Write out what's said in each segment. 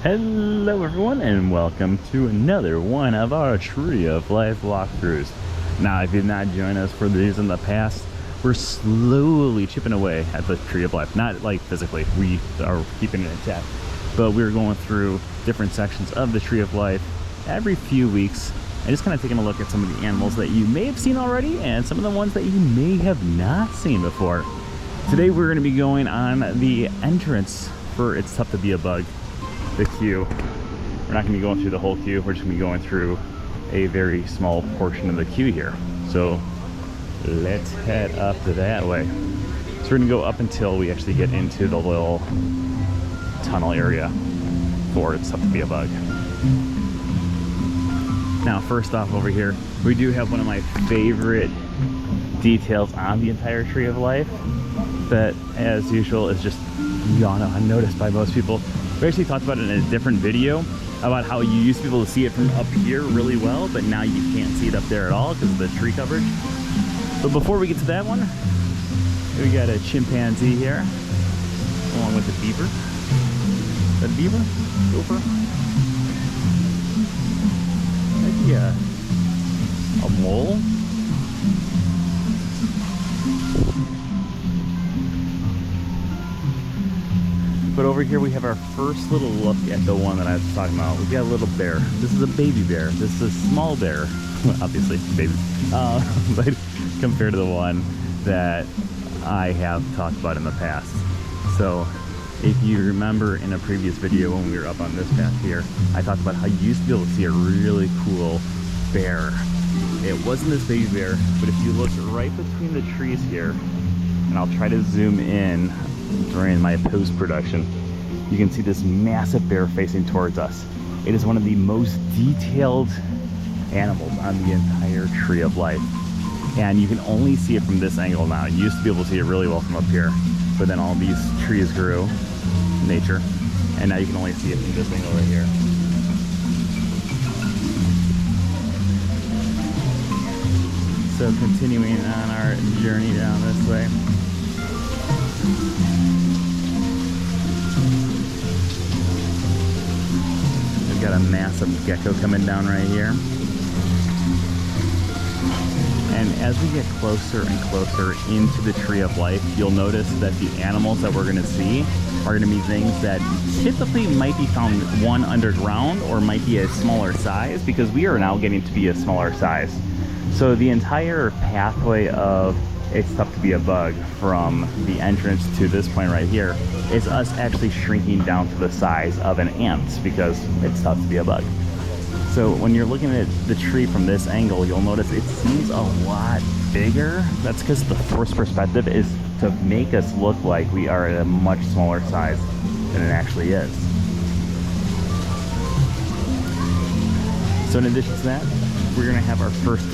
Hello everyone and welcome to another one of our Tree of Life walkthroughs. Now if you've not joined us for these in the past, we're slowly chipping away at the Tree of Life. Not like physically, we are keeping it intact, but we're going through different sections of the Tree of Life every few weeks and just kind of taking a look at some of the animals that you may have seen already and some of the ones that you may have not seen before. Today we're going to be going on the entrance for It's Tough to Be a Bug, the queue. We're not going to be going through the whole queue, we're just going to be going through a very small portion of the queue here. So let's head up to that way. So we're going to go up until we actually get into the little tunnel area for It's Tough to Be a Bug. Now first off over here, we do have one of my favorite details on the entire Tree of Life that, as usual, is just gone unnoticed by most people. We actually talked about it in a different video about how you used to be able to see it from up here really well, but now you can't see it up there at all because of the tree coverage. But before we get to that one, we got a chimpanzee here, along with a beaver. Is that a beaver? Gopher? Maybe a mole? But over here we have our first little look at the one that I was talking about. We've got a little bear. This is a baby bear. This is a small bear. Obviously, baby. But compared to the one that I have talked about in the past. So if you remember in a previous video when we were up on this path here, I talked about how you used to be able to see a really cool bear. It wasn't this baby bear, but if you look right between the trees here, and I'll try to zoom in during my post-production, you can see this massive bear facing towards us. It is one of the most detailed animals on the entire Tree of Life, and you can only see it from this angle now. You used to be able to see it really well from up here, but then all these trees grew, nature, and now you can only see it from this angle right here. So continuing on our journey down this way, we've got a massive gecko coming down right here. And as we get closer and closer into the Tree of Life, you'll notice that the animals that we're going to see are going to be things that typically might be found one underground or might be a smaller size, because we are now getting to be a smaller size. So the entire pathway of It's Tough to Be a Bug from the entrance to this point right here is us actually shrinking down to the size of an ant, because it's tough to be a bug. So when you're looking at the tree from this angle, you'll notice it seems a lot bigger. That's because the forced perspective is to make us look like we are at a much smaller size than it actually is. So in addition to that, we're going to have our first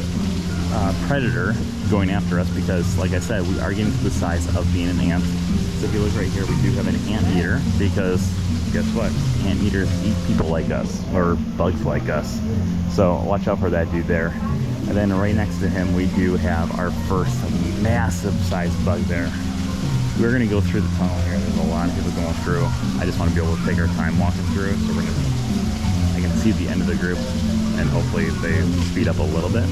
predator going after us, because like I said, we are getting to the size of being an ant. So if you look right here, we do have an anteater, because guess what? Anteaters eat people like us, or bugs like us. So watch out for that dude there. And then right next to him, we do have our first massive sized bug there. We're gonna go through the tunnel here. There's a lot of people going through. I just want to be able to take our time walking through. So I can see the end of the group, and hopefully they speed up a little bit.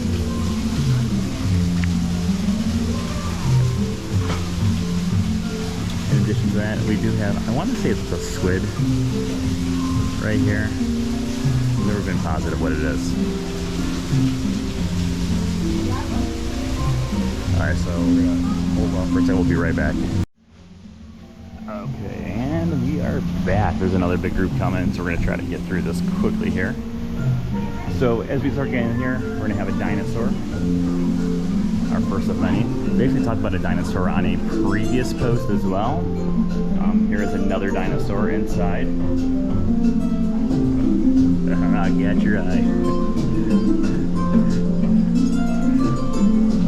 In addition to that, we do have, I want to say it's a squid right here. I've never been positive what it is. Alright, so we're going to hold off for a second. We'll be right back. Okay, and we are back. There's another big group coming, so we're going to try to get through this quickly here. So as we start getting in here, we're going to have a dinosaur. Our first of many. We actually talked about a dinosaur on a previous post as well. Here is another dinosaur inside. I got your eye.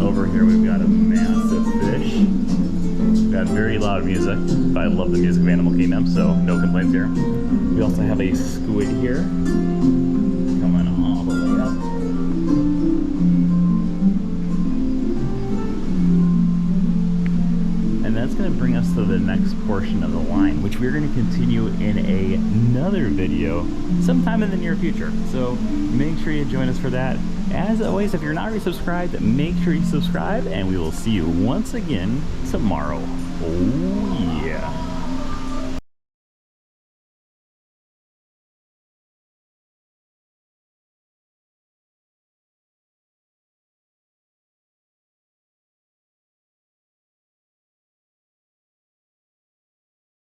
Over here we've got a massive fish. We've got very loud music, but I love the music of Animal Kingdom, so no complaints here. We also have a squid here, coming all the way up. And that's going going to bring us to the next portion of the line, which we're going to continue in another video sometime in the near future. So make sure you join us for that. As always, if you're not already subscribed, make sure you subscribe, and we will see you once again tomorrow. Oh yeah.